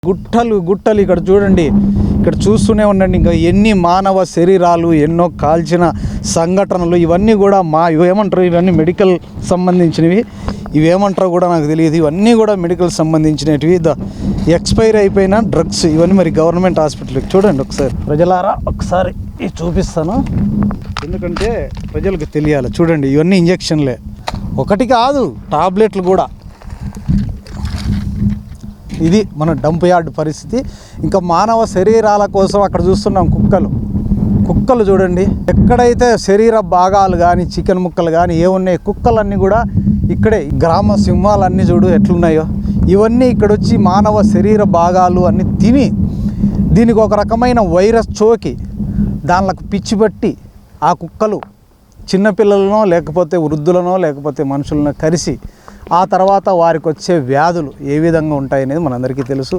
గుట్టలు గుట్టలు ఇక్కడ చూడండి, ఇక్కడ చూస్తూనే ఉండండి. ఇంకా ఎన్ని మానవ శరీరాలు, ఎన్నో కాల్చిన సంఘటనలు, ఇవన్నీ కూడా ఇవేమంటారు, ఇవన్నీ మెడికల్ సంబంధించినవి. ఇవేమంటారో కూడా నాకు తెలియదు. ఇవన్నీ కూడా మెడికల్ సంబంధించినవి. ఎక్స్పైర్ అయిపోయిన డ్రగ్స్ ఇవన్నీ మరి గవర్నమెంట్ హాస్పిటల్కి చూడండి. ఒకసారి ప్రజలారా ఒకసారి ఇది చూపిస్తాను, ఎందుకంటే ప్రజలకు తెలియాలి. చూడండి, ఇవన్నీ ఇంజెక్షన్లే, ఒకటి కాదు టాబ్లెట్లు కూడా. ఇది మన డంప్ యార్డ్ పరిస్థితి. ఇంకా మానవ శరీరాల కోసం అక్కడ చూస్తున్నాం కుక్కలు చూడండి. ఎక్కడైతే శరీర భాగాలు కానీ చికెన్ ముక్కలు కానీ ఏమున్నాయి, కుక్కలన్నీ కూడా ఇక్కడే. గ్రామ సింహాలన్నీ చూడు ఎట్లున్నాయో, ఇవన్నీ ఇక్కడ వచ్చి మానవ శరీర భాగాలు అన్నీ తిని దీనికి ఒక రకమైన వైరస్ సోకి దానికి పిచ్చి పట్టి ఆ కుక్కలు చిన్నపిల్లలనో లేకపోతే వృద్ధులనో లేకపోతే మనుషులను కరిసి ఆ తర్వాత వారికి వచ్చే వ్యాధులు ఏ విధంగా ఉంటాయనేది మనందరికీ తెలుసు.